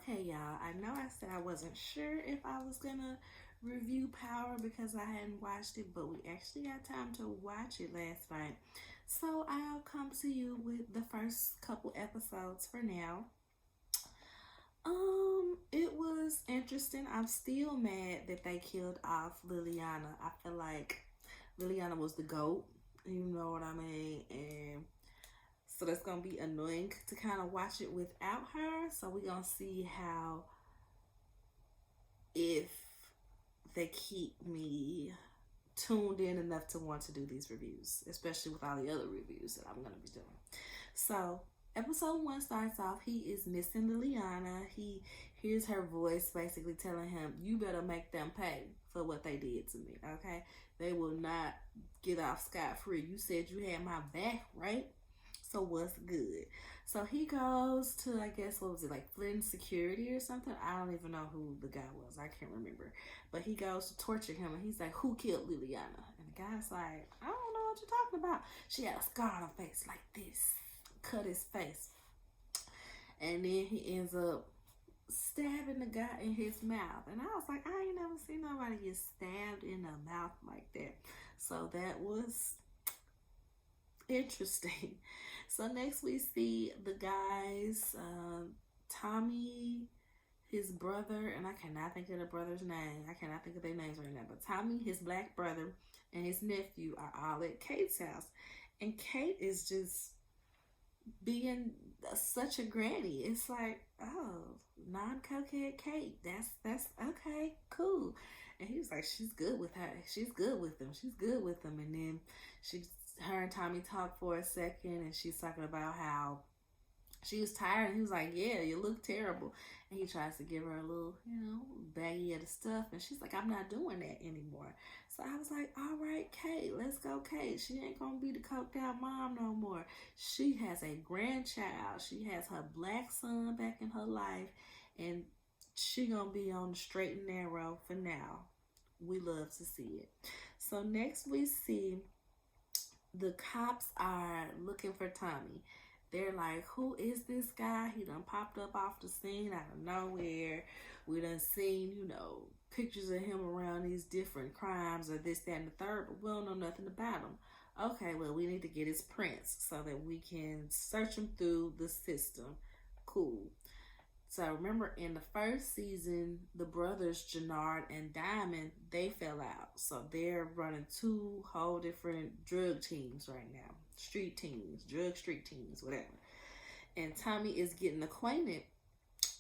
Okay, y'all. I know I said I wasn't sure if I was gonna review Power because I hadn't watched it, but we actually got time to watch it last night. So I'll come to you with the first couple episodes for now. It was interesting. I'm still mad that they killed off Liliana. I feel like Liliana was the GOAT. You know what I mean? And so that's gonna be annoying to kind of watch it without her. So we're gonna see how if they keep me tuned in enough to want to do these reviews, especially with all the other reviews that I'm gonna be doing. So episode 1 starts off. He is missing Liliana. He hears her voice basically telling him, "You better make them pay for what they did to me. Okay, they will not get off scot free. You said you had my back, right? So what's good?" So he goes to, I guess, what was it, like Flint Security or something? I don't even know who the guy was. I can't remember. But he goes to torture him and he's like, "Who killed Liliana?" And the guy's like, "I don't know what you're talking about. She had a scar on her face like this." Cut his face. And then he ends up stabbing the guy in his mouth. And I was like, I ain't never seen nobody get stabbed in the mouth like that. So that was interesting. So next we see the guys, Tommy, his brother, and I cannot think of the brother's name. I cannot think of their names right now. But Tommy, his black brother, and his nephew are all at Kate's house. And Kate is just being such a granny. It's like, oh, non-cokehead Kate. That's okay, cool. And he was like, she's good with her. She's good with them. She's good with them. And then her and Tommy talk for a second, and she's talking about how she was tired, and he was like, "Yeah, you look terrible." And he tries to give her a little, baggie of the stuff, and she's like, "I'm not doing that anymore." So I was like, "All right, Kate, let's go, Kate. She ain't gonna be the coked out mom no more. She has a grandchild. She has her black son back in her life, and she gonna be on the straight and narrow for now." We love to see it. So next we see the cops are looking for Tommy. They're like, "Who is this guy? He done popped up off the scene out of nowhere. We done seen, pictures of him around these different crimes or this, that, and the third, but we don't know nothing about him." Okay, well, we need to get his prints so that we can search him through the system. Cool. So remember in the first season, the brothers Jannard and Diamond, they fell out. So they're running two whole different drug teams right now. Street teams, drug street teams, whatever. And Tommy is getting acquainted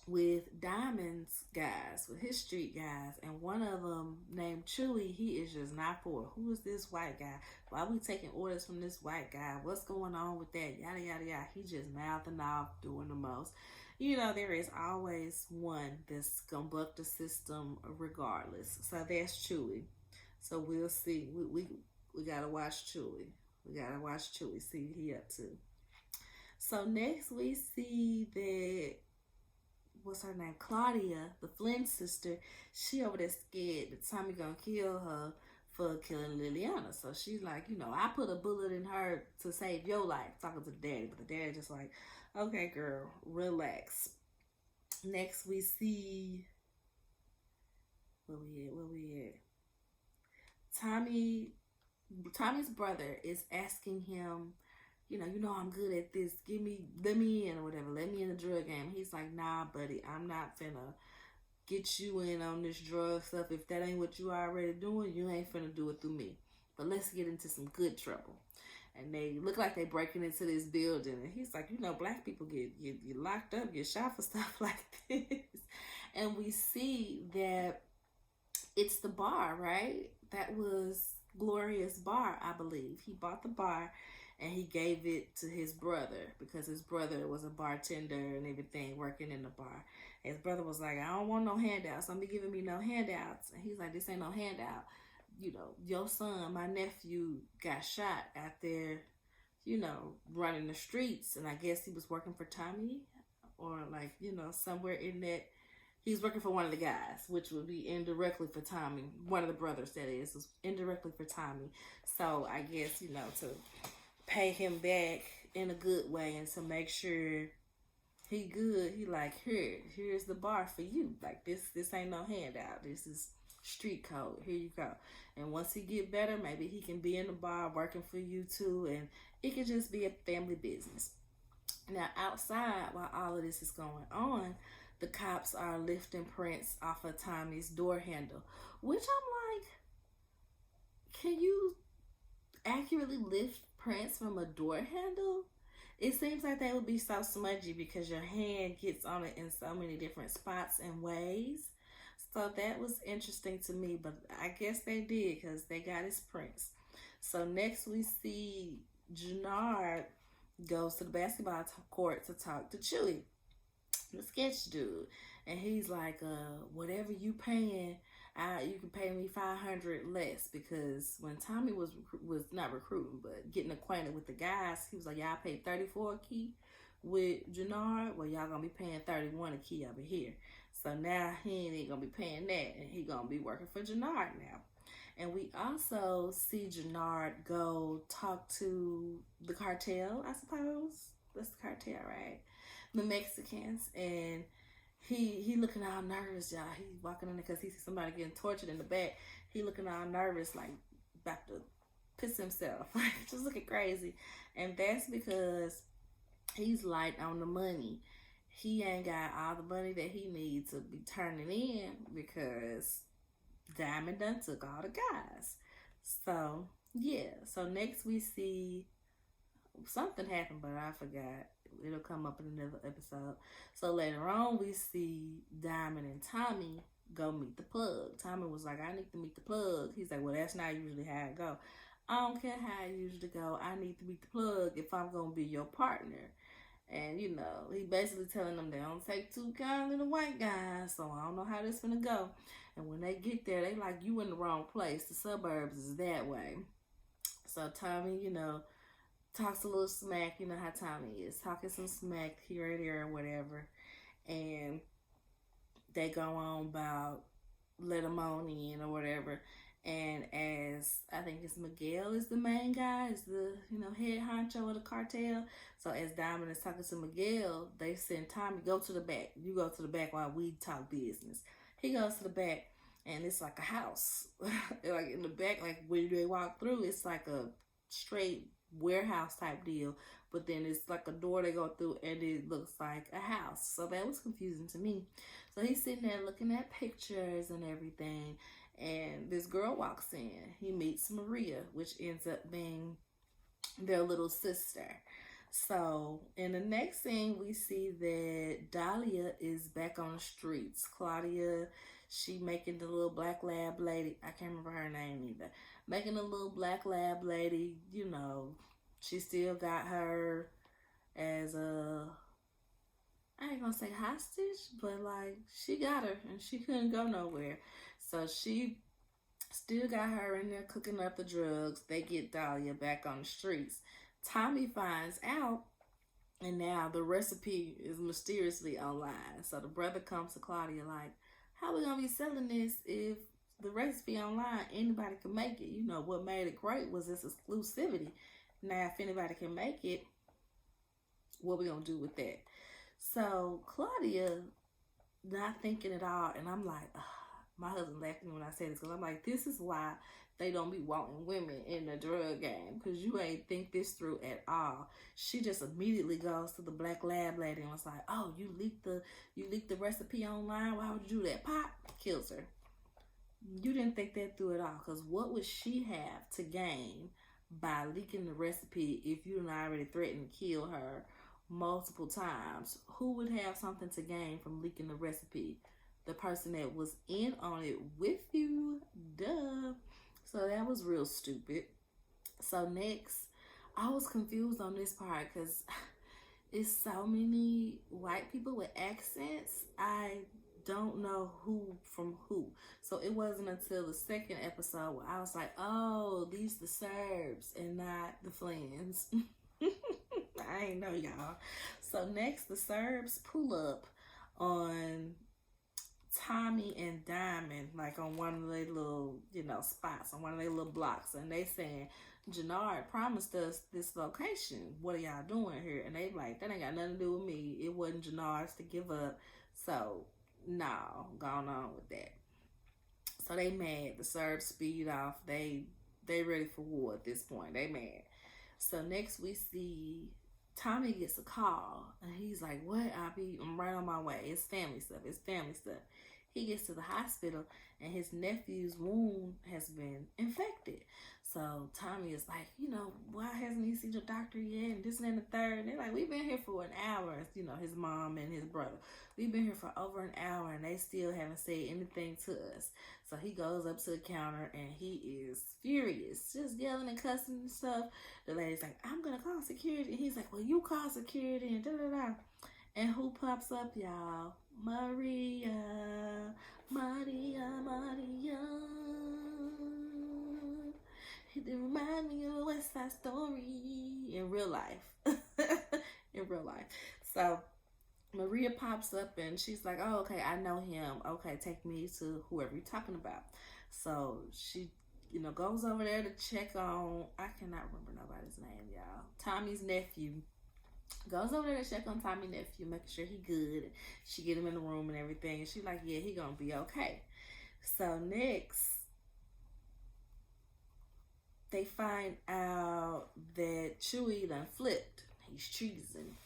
with Diamond's guys, with his street guys, and one of them named Chewy, he is just not for it. Who is this white guy? Why are we taking orders from this white guy? What's going on with that? Yada, yada, yada. He just mouthing off, doing the most. There is always one that's gonna buck the system regardless. So that's Chewy. So we'll see. We gotta watch Chewy. We gotta watch Chewy. See what he up to. So next we see that, what's her name? Claudia, the Flynn sister. She over there scared that Tommy gonna kill her for killing Liliana. So she's like, I put a bullet in her to save your life. Talking to the daddy, but the daddy just like, okay, girl, relax. Next we see, where we at? Tommy's brother is asking him, I'm good at this. Let me in or whatever. Let me in the drug game. He's like, "Nah, buddy, I'm not finna get you in on this drug stuff. If that ain't what you already doing, you ain't finna do it through me. But let's get into some good trouble." And they look like they breaking into this building. And he's like, black people get locked up, get shot for stuff like this. And we see that it's the bar, right? That was Gloria's bar, I believe. He bought the bar and he gave it to his brother because his brother was a bartender and everything, working in the bar. His brother was like, "I don't want no handouts. Don't be giving me no handouts." And he's like, "This ain't no handout. Your son, my nephew, got shot out there, running the streets." And I guess he was working for Tommy, or somewhere in that. He's working for one of the guys, which would be indirectly for Tommy. One of the brothers, that is, was indirectly for Tommy. So I guess, to pay him back in a good way and to make sure he good. He like, here's the bar for you. Like this ain't no handout. This is street code. Here you go. And once he get better, maybe he can be in the bar working for you too, and it can just be a family business. Now outside, while all of this is going on, the cops are lifting prints off of Tommy's door handle, which I'm like, can you accurately lift prints from a door handle? It seems like they would be so smudgy because your hand gets on it in so many different spots and ways. So that was interesting to me, but I guess they did because they got his prints. So next we see Jenard goes to the basketball court to talk to Chewy, the sketch dude, and he's like, whatever you paying, you can pay me $500 less, because when Tommy was not recruiting but getting acquainted with the guys, he was like, y'all paid $34 a key with Jenard, well y'all gonna be paying $31 a key over here. So now he ain't gonna be paying that, and he gonna be working for Jenard now. And we also see Jenard go talk to the cartel, I suppose. That's the cartel, right? The Mexicans. And he looking all nervous, y'all. He's walking in there because he sees somebody getting tortured in the back. He looking all nervous, like about to piss himself. Just looking crazy. And that's because he's light on the money. He ain't got all the money that he needs to be turning in because Diamond done took all the guys. So yeah, so next we see something happened, but I forgot. It'll come up in another episode. So later on we see Diamond and Tommy go meet the plug. Tommy was like, I need to meet the plug. He's like, well, that's not usually how it go. I don't care how I usually go. I need to meet the plug if I'm gonna be your partner. And you know, he basically telling them they don't take too kindly to white guys, so I don't know how this gonna go. And when they get there, they like, you in the wrong place. The suburbs is that way. So Tommy, you know, talks a little smack. You know how Tommy is, talking some smack here and there or whatever. And they go on about let them on in or whatever. And as I think it's Miguel is the main guy, is the, you know, head honcho of the cartel. So as Diamond is talking to Miguel, they send Tommy, go to the back. You go to the back while we talk business. He goes to the back, and it's like a house. Like in the back, like when they walk through, it's like a straight warehouse type deal. But then it's like a door they go through, and it looks like a house. So that was confusing to me. So he's sitting there looking at pictures and everything. And this girl walks in. He meets Maria, which ends up being their little sister. So in the next scene, we see that Dahlia is back on the streets. Claudia, she making the little black lab lady. I can't remember her name either. Making a little black lab lady, you know, she still got her as a, I ain't gonna say hostage, but like she got her and she couldn't go nowhere. So she still got her in there cooking up the drugs. They get Dahlia back on the streets. Tommy finds out, and now the recipe is mysteriously online. So the brother comes to Claudia like, how we gonna be selling this if the recipe online, anybody can make it? You know, what made it great was this exclusivity. Now, if anybody can make it, what we gonna do with that? So Claudia not thinking at all, and I'm like, ugh. My husband laughing when I say this, because I'm like, this is why they don't be wanting women in the drug game, because you ain't think this through at all. She just immediately goes to the black lab lady and was like, oh, you leaked the recipe online? Why would you do that? Pop, kills her. You didn't think that through at all, because what would she have to gain by leaking the recipe if you didn't already threatened to kill her multiple times? Who would have something to gain from leaking the recipe? The person that was in on it with you, duh. So that was real stupid. So next, I was confused on this part because it's so many white people with accents. I don't know who from who. So it wasn't until the second episode where I was like, oh, these the Serbs and not the Flins. I ain't know, y'all. So next, the Serbs pull up on Tommy and Diamond like on one of their little, spots, on one of their little blocks, and they saying, Jannard promised us this location. What are y'all doing here? And they like, that ain't got nothing to do with me. It wasn't Jannard's to give up. So, no, going on with that. So they mad. The Serbs speed off. They ready for war at this point. They mad. So next we see Tommy gets a call, and he's like, what? I'm right on my way. It's family stuff. He gets to the hospital, and his nephew's wound has been infected. So Tommy is like, why hasn't he seen the doctor yet? And this and the third. And they're like, we've been here for an hour. His mom and his brother. We've been here for over an hour, and they still haven't said anything to us. So he goes up to the counter, and he is furious, just yelling and cussing and stuff. The lady's like, I'm going to call security. And he's like, well, you call security and da-da-da. And who pops up, y'all? Maria. It remind me of West Side Story in real life. So Maria pops up and she's like, oh, okay, I know him. Okay, take me to whoever you're talking about. So she, goes over there to check on, I cannot remember nobody's name, y'all. Tommy's nephew. Goes over there to check on Tommy's nephew, making sure he good. She get him in the room and everything. And she like, yeah, he gonna be okay. So next, they find out that Chewie done flipped. He's treason.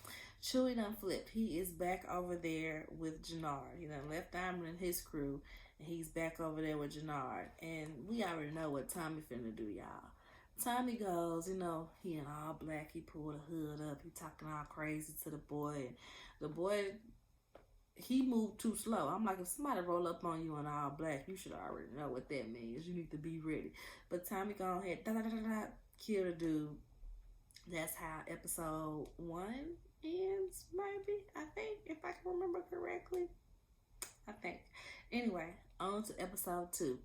Chewie done flipped. He is back over there with Jannard. He done left Diamond and his crew, and he's back over there with Jannard. And we already know what Tommy finna do, y'all. Tommy goes, he in all black. He pulled the hood up. He talking all crazy to the boy. And the boy, he moved too slow. I'm like, if somebody roll up on you in all black, you should already know what that means. You need to be ready. But Tommy go ahead, kill the dude. That's how episode 1 ends, maybe. I think, if I can remember correctly. I think. Anyway, on to episode 2.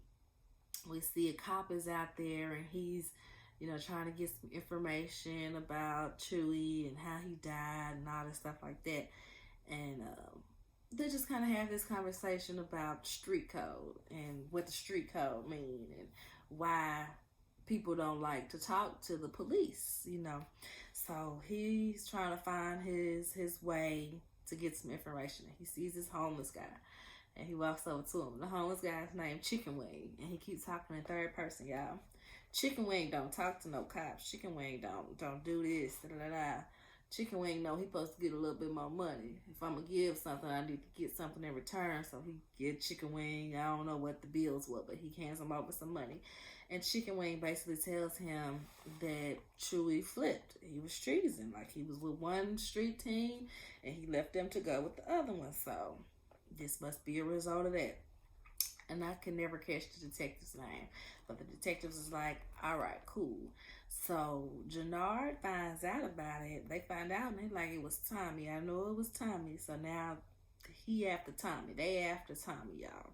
We see a cop is out there, and he's, trying to get some information about Chewie and how he died and all this stuff like that. And they just kind of have this conversation about street code and what the street code mean and why people don't like to talk to the police, So he's trying to find his way to get some information. He sees this homeless guy, and he walks over to him. The homeless guy's named Chicken Wing, and he keeps talking in third person, y'all. Chicken Wing don't talk to no cops. Chicken Wing don't do this, da-da-da. Chicken Wing know he supposed to get a little bit more money. If I'm going to give something, I need to get something in return. So he get Chicken Wing, I don't know what the bills were, but he hands him over some money. And Chicken Wing basically tells him that Chewie flipped. He was treason. Like, he was with one street team, and he left them to go with the other one. So this must be a result of that. And I can never catch the detective's name. But the detective is like, all right, cool. So Jannard finds out about it. They find out, and they like, it was Tommy. I know it was Tommy. So now he after Tommy. They after Tommy, y'all.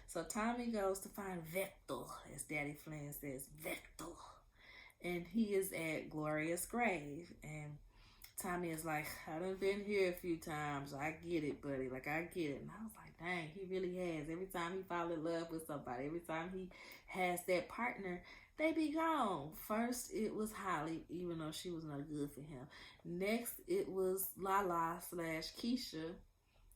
So Tommy goes to find Vector, as Daddy Flynn says, Vector. And he is at Gloria's grave. And Tommy is like, I done been here a few times. I get it, buddy. Like, I get it. And I was like, dang, he really has. Every time he fall in love with somebody, every time he has that partner, they be gone. First, it was Holly, even though she was not good for him. Next, it was Lala / Keisha,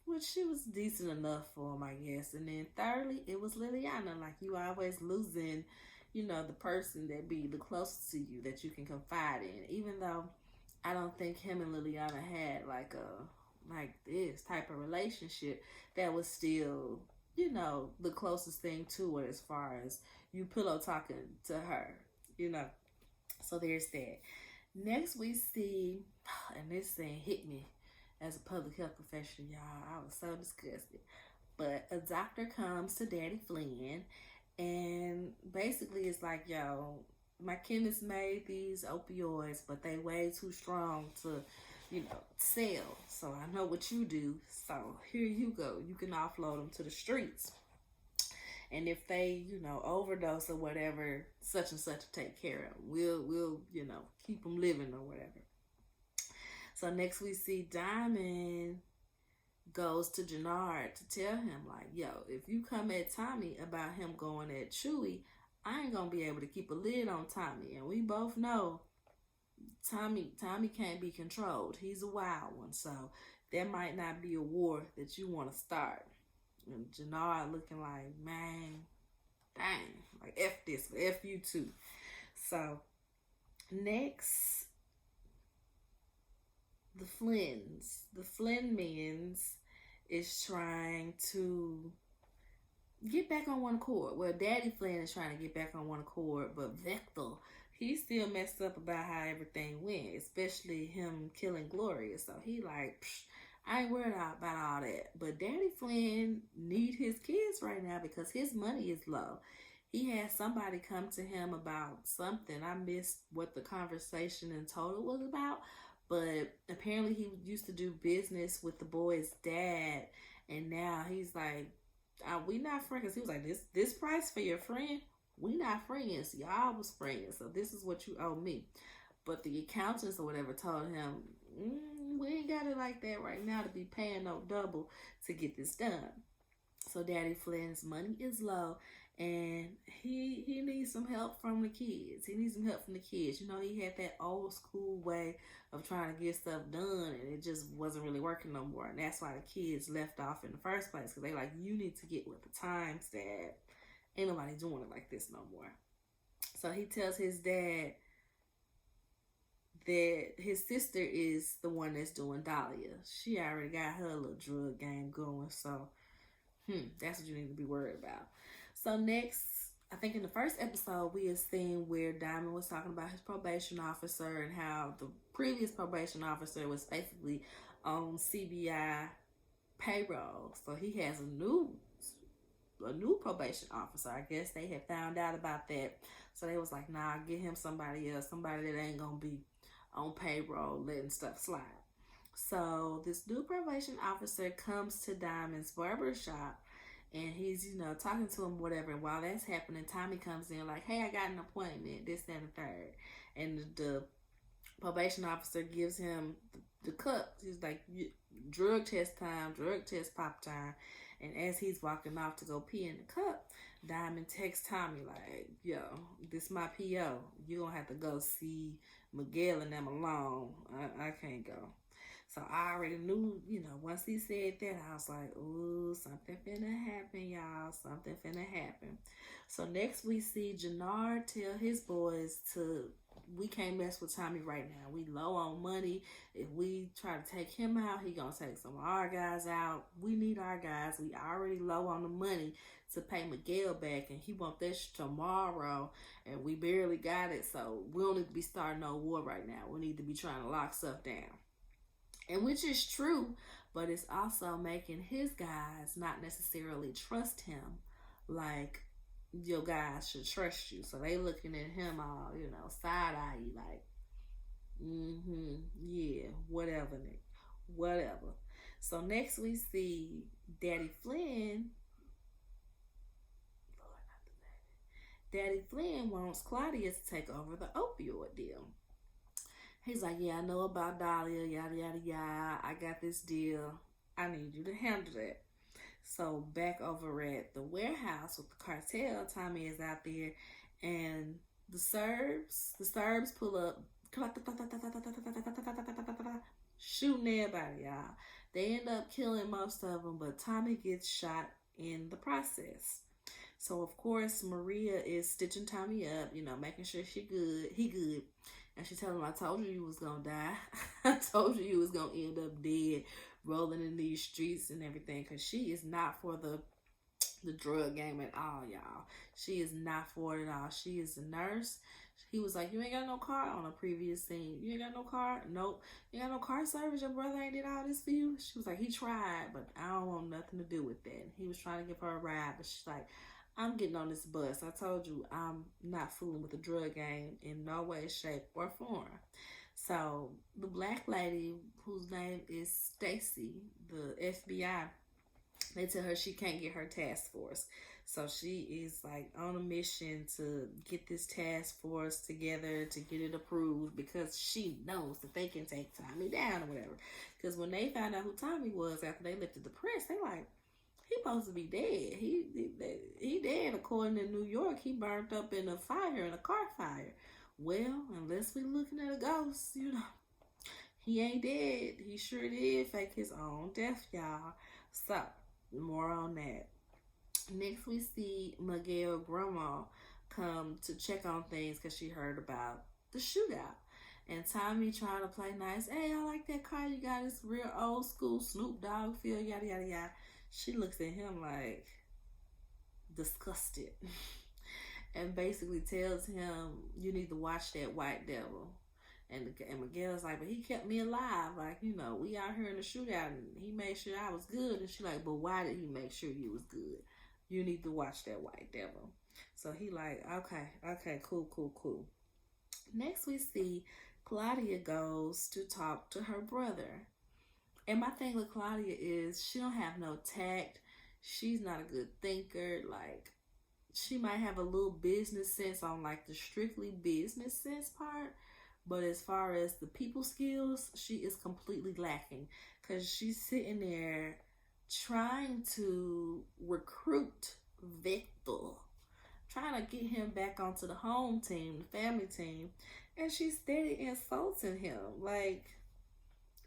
which she was decent enough for him, I guess. And then thirdly, it was Liliana. Like, you always losing, the person that be the closest to you that you can confide in. Even though I don't think him and Liliana had like this type of relationship, that was still, the closest thing to it as far as you pillow talking to her, So there's that. Next we see, and this thing hit me as a public health professional, y'all. I was so disgusted. But a doctor comes to Daddy Flynn, and basically it's like, yo, my chemist made these opioids, but they way too strong to, sell. So I know what you do. So here you go. You can offload them to the streets. And if they, overdose or whatever, such and such to take care of them. We'll, keep them living or whatever. So next we see Diamond goes to Jannard to tell him, like, yo, if you come at Tommy about him going at Chewie, I ain't gonna be able to keep a lid on Tommy. And we both know Tommy can't be controlled. He's a wild one. So there might not be a war that you want to start. And Jannard looking like, man, dang, like F this, F you too. So next, the Flynn men's is trying to get back on one accord. Well, Daddy Flynn is trying to get back on one accord, but Vector, he still messed up about how everything went, especially him killing Gloria. So he like, I ain't worried about all that. But Daddy Flynn need his kids right now because his money is low. He had somebody come to him about something. I missed what the conversation in total was about, but apparently he used to do business with the boy's dad, and now he's like, we not friends. He was like, this price for your friend? We not friends. Y'all was friends, so this is what you owe me. But the accountants or whatever told him, we ain't got it like that right now to be paying no double to get this done. So Daddy Flynn's money is low, and he needs some help from the kids. He needs some help from the kids. You know, he had that old school way of trying to get stuff done, and it just wasn't really working no more. And that's why the kids left off in the first place, because they like, you need to get with the times, Dad. Ain't nobody doing it like this no more. So he tells his dad that his sister is the one that's doing Dahlia. She already got her little drug game going, so that's what you need to be worried about. So next, I think in the first episode, we had seen where Diamond was talking about his probation officer and how the previous probation officer was basically on CBI payroll. So he has a new probation officer. I guess they had found out about that. So they was like, nah, get him somebody else, somebody that ain't gonna be on payroll letting stuff slide. So this new probation officer comes to Diamond's barbershop, and he's, talking to him, whatever. And while that's happening, Tommy comes in like, hey, I got an appointment, this, that, and the third. And the probation officer gives him the cup. He's like, drug test time, drug test pop time. And as he's walking off to go pee in the cup, Diamond texts Tommy like, yo, this my P.O. You're going to have to go see Miguel and them alone. I can't go. So I already knew, once he said that, I was like, ooh, something finna happen, y'all. Something finna happen. So next we see Jannard tell his boys we can't mess with Tommy right now. We low on money. If we try to take him out, he gonna take some of our guys out. We need our guys. We already low on the money to pay Miguel back, and he want this tomorrow, and we barely got it. So we don't need to be starting no war right now. We need to be trying to lock stuff down. And which is true, but it's also making his guys not necessarily trust him like your guys should trust you. So they looking at him all, side-eye like, yeah, whatever, Nick, whatever. So next we see Daddy Flynn. Daddy Flynn wants Claudia to take over the opioid deal. He's like, yeah, I know about Dahlia, yada, yada, yada. I got this deal. I need you to handle that. So back over at the warehouse with the cartel, Tommy is out there, and the Serbs pull up, shooting everybody, y'all. They end up killing most of them, but Tommy gets shot in the process. So of course Maria is stitching Tommy up, making sure he good. And she tells him, I told you was gonna die. I told you was gonna end up dead, rolling in these streets and everything. Because she is not for the drug game at all, y'all. She is not for it at all. She is a nurse. He was like, you ain't got no car on a previous scene. You ain't got no car? Nope. You ain't got no car service? Your brother ain't did all this for you? She was like, he tried, but I don't want nothing to do with that. He was trying to give her a ride, but she's like, I'm getting on this bus. I told you I'm not fooling with the drug game in no way, shape, or form. So the black lady, whose name is Stacy, the FBI They tell her she can't get her task force. So she is like on a mission to get this task force together to get it approved because she knows that they can take Tommy down or whatever. Because when they found out who Tommy was after they lifted the press, they like, he supposed to be dead. He dead according to New York. He burned up in a fire, in a car fire. Well, unless we looking at a ghost, he ain't dead. He sure did fake his own death, y'all. So, more on that. Next, we see Miguel grandma come to check on things because she heard about the shootout. And Tommy trying to play nice. Hey, I like that car you got. It's real old school Snoop Dogg feel, yada, yada, yada. She looks at him like disgusted and basically tells him, you need to watch that white devil. And Miguel's like, but he kept me alive. Like, we out here in the shootout and he made sure I was good. And she like, but why did he make sure you was good? You need to watch that white devil. So he like, okay, cool. Next we see Claudia goes to talk to her brother. And my thing with Claudia is she don't have no tact. She's not a good thinker. Like, she might have a little business sense on like the strictly business sense part. But as far as the people skills, she is completely lacking. Because she's sitting there trying to recruit Victor. Trying to get him back onto the home team, the family team. And she's steady insulting him. Like,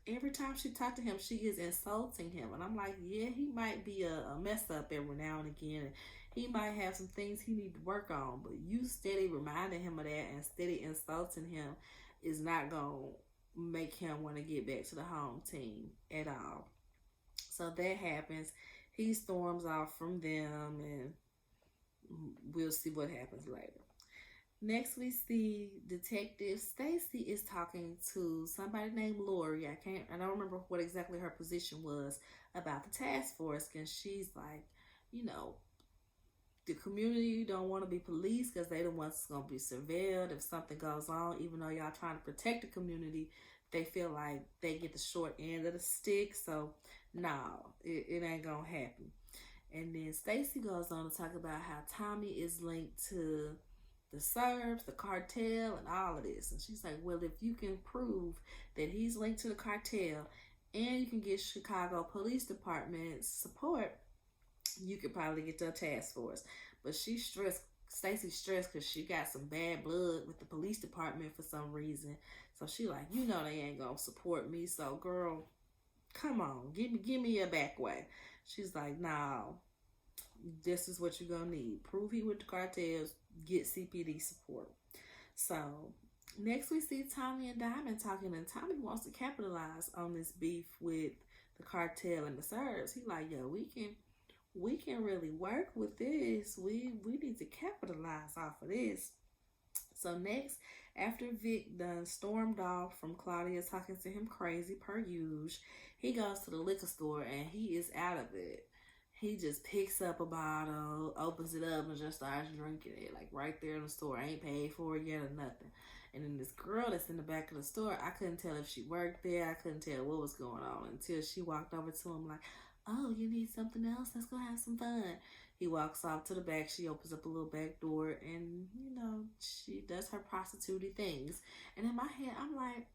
every time she talks to him, she is insulting him. And I'm like, yeah, he might be a mess up every now and again. He might have some things he need to work on. But you steady reminding him of that and steady insulting him is not going to make him want to get back to the home team at all. So that happens. He storms off from them, and we'll see what happens later. Next, we see Detective Stacy is talking to somebody named Lori. I don't remember what exactly her position was about the task force. And she's like, the community don't want to be policed because they the ones that's going to be surveilled if something goes on. Even though y'all trying to protect the community, they feel like they get the short end of the stick. So, no, it ain't going to happen. And then Stacy goes on to talk about how Tommy is linked to the Serbs, the cartel, and all of this. And she's like, well, if you can prove that he's linked to the cartel and you can get Chicago Police Department support, you could probably get to a task force. But she's stressed. Stacy's stressed because she got some bad blood with the police department for some reason. So she like, they ain't gonna support me. So girl, come on, give me a back way. She's like, no, this is what you're gonna need. Prove he with the cartels, get CPD support. So next we see Tommy and Diamond talking, and Tommy wants to capitalize on this beef with the cartel and the Serbs. He like, yo, we can really work with this. We need to capitalize off of this. So next, after Vic done stormed off from Claudia talking to him crazy per usual, he goes to the liquor store and he is out of it. He just picks up a bottle, opens it up, and just starts drinking it. Like right there in the store. I ain't paid for it yet or nothing. And then this girl that's in the back of the store, I couldn't tell if she worked there. I couldn't tell what was going on until she walked over to him like, oh, you need something else? Let's go have some fun. He walks off to the back. She opens up a little back door and, she does her prostitute things. And in my head, I'm like,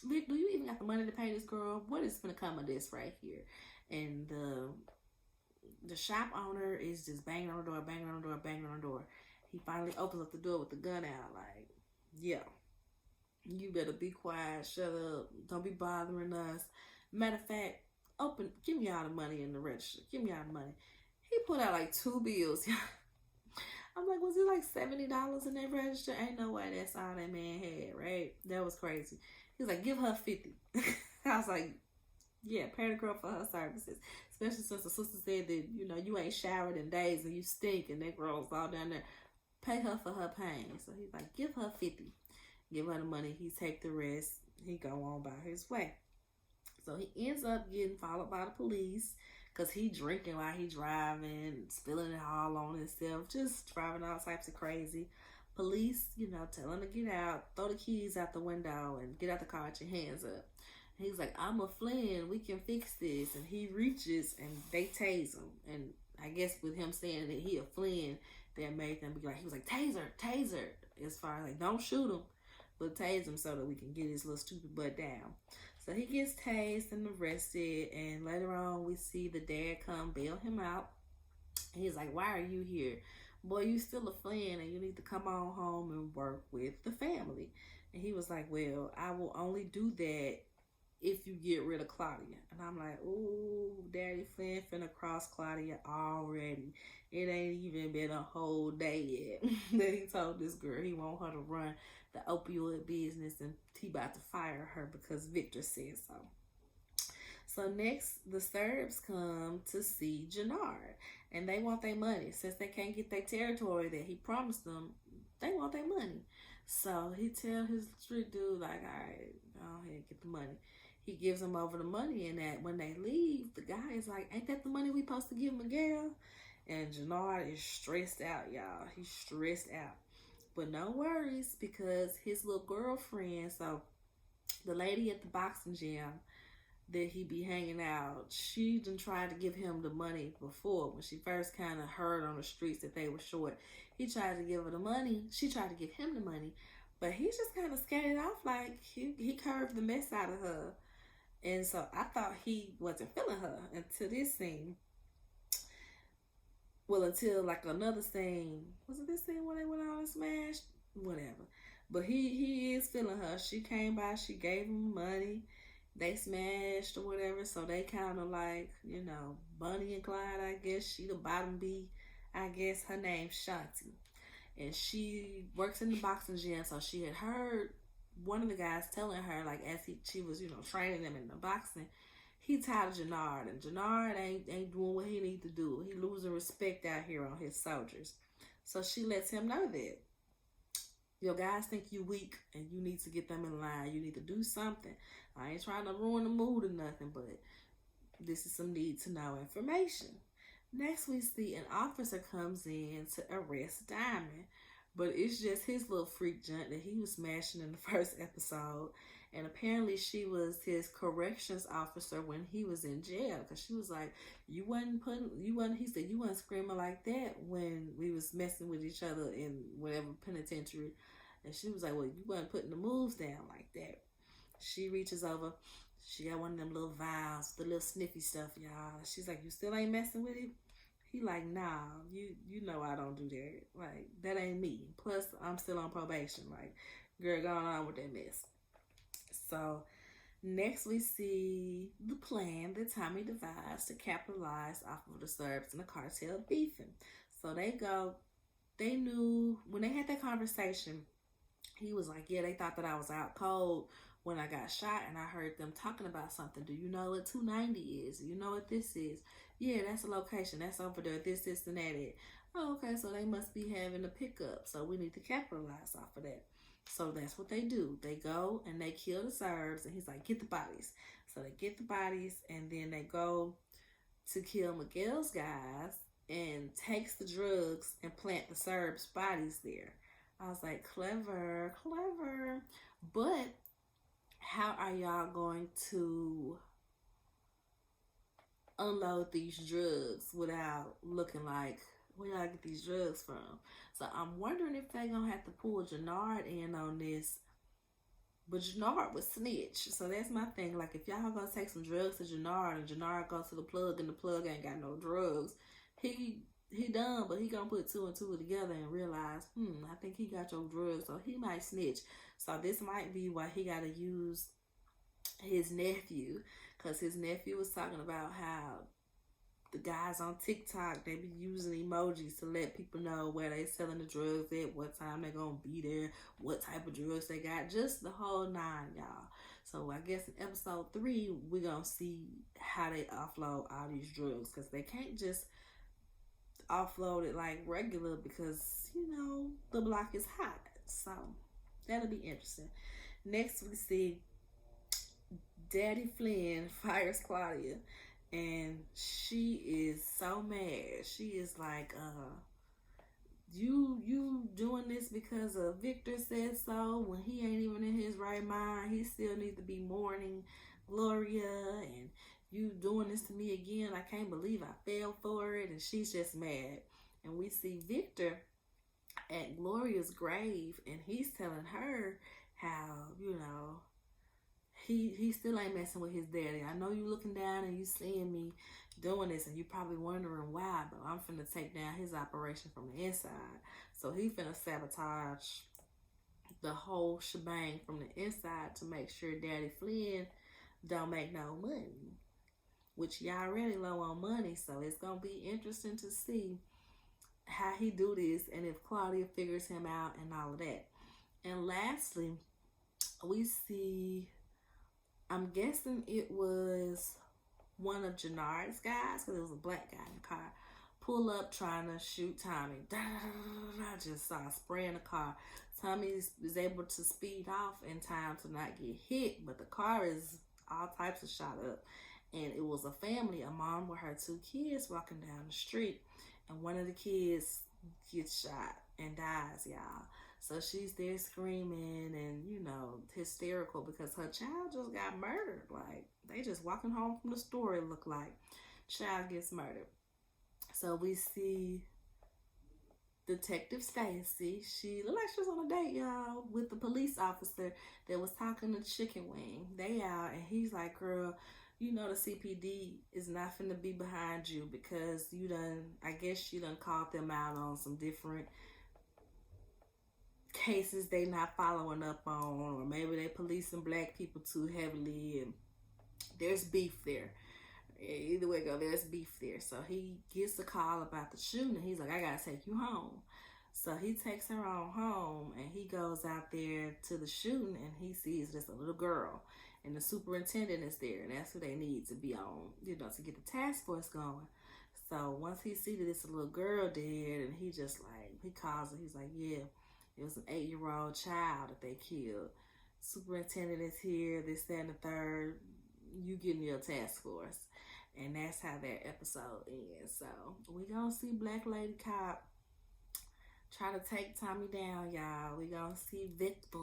Vic, do you even got the money to pay this girl? What is going to come of this right here? And the shop owner is just banging on the door. He finally opens up the door with the gun out like, yeah, you better be quiet, shut up, don't be bothering us. Matter of fact, give me all the money in the register. Give me all the money. He put out like 2 bills. I'm like, was it like $70 in that register? Ain't no way that's all that man had, right? That was crazy. He was like, give her 50. I was like, yeah, pay the girl for her services. Especially since the sister said that, you ain't showered in days and you stink and that girl's all down there. Pay her for her pain. So he's like, give her 50. Give her the money. He take the rest. He go on by his way. So he ends up getting followed by the police because he drinking while he driving, spilling it all on himself, just driving all types of crazy. Police, tell him to get out, throw the keys out the window, and get out the car with your hands up. He's like, I'm a Flynn, we can fix this. And he reaches and they tase him. And I guess with him saying that he a Flynn, that made them be like, he was like, taser, taser. As far as like, don't shoot him, but tase him so that we can get his little stupid butt down. So he gets tased and arrested. And later on, we see the dad come bail him out. And he's like, why are you here? Boy, you still a Flynn and you need to come on home and work with the family. And he was like, well, I will only do that if you get rid of Claudia. And I'm like, ooh, Daddy Flynn finna cross Claudia already. It ain't even been a whole day yet that he told this girl he want her to run the opioid business and he about to fire her because Victor said so. So next, the Serbs come to see Gennard, and they want their money. Since they can't get their territory that he promised them, they want their money. So he tell his street dude, like, all right, go ahead and get the money. He gives them over the money, and that when they leave, the guy is like, ain't that the money we supposed to give Miguel? And Gennard is stressed out, y'all. He's stressed out. But no worries, because his little girlfriend, so the lady at the boxing gym that he be hanging out, she done tried to give him the money before. When she first kind of heard on the streets that they were short, he tried to give her the money. She tried to give him the money, but he just kind of skated off like he curved the mess out of her. And so I thought he wasn't feeling her until this scene. Well, until like another scene. Was it this scene when they went on and smashed? Whatever. But he is feeling her. She came by, she gave him money. They smashed or whatever. So they kind of like, you know, Bonnie and Clyde, I guess. She the bottom B. I guess her name's Shanti. And she works in the boxing gym. So she had heard one of the guys telling her, like, as she was, you know, training them in the boxing, he tired of Gennard, and Gennard ain't doing what he need to do. He losing respect out here on his soldiers. So she lets him know that your guys think you weak and you need to get them in line. You need to do something. I ain't trying to ruin the mood or nothing, but this is some need to know information. Next, we see an officer comes in to arrest Diamond, but it's just his little freak junk that he was smashing in the first episode. And apparently she was his corrections officer when he was in jail. Because she was like, he said, you wasn't screaming like that when we was messing with each other in whatever penitentiary. And she was like, well, you wasn't putting the moves down like that. She reaches over. She got one of them little vials, the little sniffy stuff, y'all. She's like, you still ain't messing with it? He like, nah, you know I don't do that. Like, that ain't me. Plus, I'm still on probation. Like, girl, going on with that mess. So, next we see the plan that Tommy devised to capitalize off of the Serbs and the cartel beefing. So they knew, when they had that conversation, he was like, yeah, they thought that I was out cold when I got shot, and I heard them talking about something. Do you know what 290 is? Do you know what this is? Yeah, that's a location. That's over there. This, and that. It. Oh, okay, so they must be having a pickup. So we need to capitalize off of that. So that's what they do. They go and they kill the Serbs, and he's like, get the bodies. So they get the bodies, and then they go to kill Miguel's guys and takes the drugs and plant the Serbs' bodies there. I was like, clever, clever. But how are y'all going to unload these drugs without looking like, where y'all get these drugs from? So I'm wondering if they're going to have to pull Gennard in on this. But Gennard was snitch. So that's my thing. Like, if y'all going to take some drugs to Gennard and Gennard goes to the plug and the plug ain't got no drugs, he done, but he gonna put two and two together and realize, I think he got your drugs, so he might snitch. So this might be why he gotta use his nephew, because his nephew was talking about how the guys on TikTok, they be using emojis to let people know where they selling the drugs at, what time they gonna be there, what type of drugs they got, just the whole nine, y'all. So I guess in episode 3, we're gonna see how they offload all these drugs, because they can't just offload it like regular, because you know the block is hot. So that'll be interesting. Next we see Daddy Flynn fires Claudia, and she is so mad. She is like, you doing this because Victor said so, when he ain't even in his right mind. He still needs to be mourning Gloria, and you doing this to me again. I can't believe I fell for it. And she's just mad. And we see Victor at Gloria's grave, and he's telling her how, he still ain't messing with his daddy. I know you looking down and you seeing me doing this, and you probably wondering why, but I'm finna take down his operation from the inside. So he finna sabotage the whole shebang from the inside to make sure Daddy Flynn don't make no money, which y'all already low on money. So it's gonna be interesting to see how he do this, and if Claudia figures him out and all of that. And lastly, we see, I'm guessing it was one of Jannard's guys, because it was a black guy in the car, pull up trying to shoot Tommy. I just saw spraying the car. Tommy is able to speed off in time to not get hit, but the car is all types of shot up. And it was a family, a mom with her 2 kids walking down the street, and one of the kids gets shot and dies, y'all. So she's there screaming and, hysterical because her child just got murdered. Like, they just walking home from the store, it looked like. Child gets murdered. So we see Detective Stacy. She looked like she was on a date, y'all, with the police officer that was talking to Chicken Wing. They out, and he's like, girl, the CPD is not finna be behind you because I guess you done called them out on some different cases they not following up on, or maybe they policing black people too heavily, and there's beef there. Either way go, there's beef there. So he gets a call about the shooting, and he's like, I gotta take you home. So he takes her on home, and he goes out there to the shooting, and he sees just a little girl, and the superintendent is there, and that's who they need to be on, to get the task force going. So once he sees that it's a little girl dead, and he just he calls her, he's like, yeah, it was an 8-year-old child that they killed. Superintendent is here, this, that, and the third. You getting your task force. And that's how that episode ends. So we gonna see Black Lady Cop try to take Tommy down, y'all. We gonna see Victor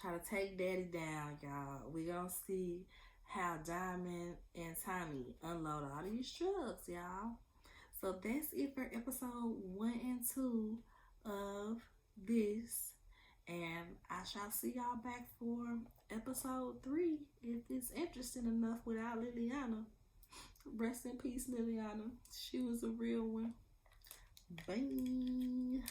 try to take Daddy down, y'all. We gonna see how Diamond and Tommy unload all these drugs, y'all. So that's it for episode 1 and 2 of this. And I shall see y'all back for episode 3 if it's interesting enough without Liliana. Rest in peace, Liliana. She was a real one. Bye.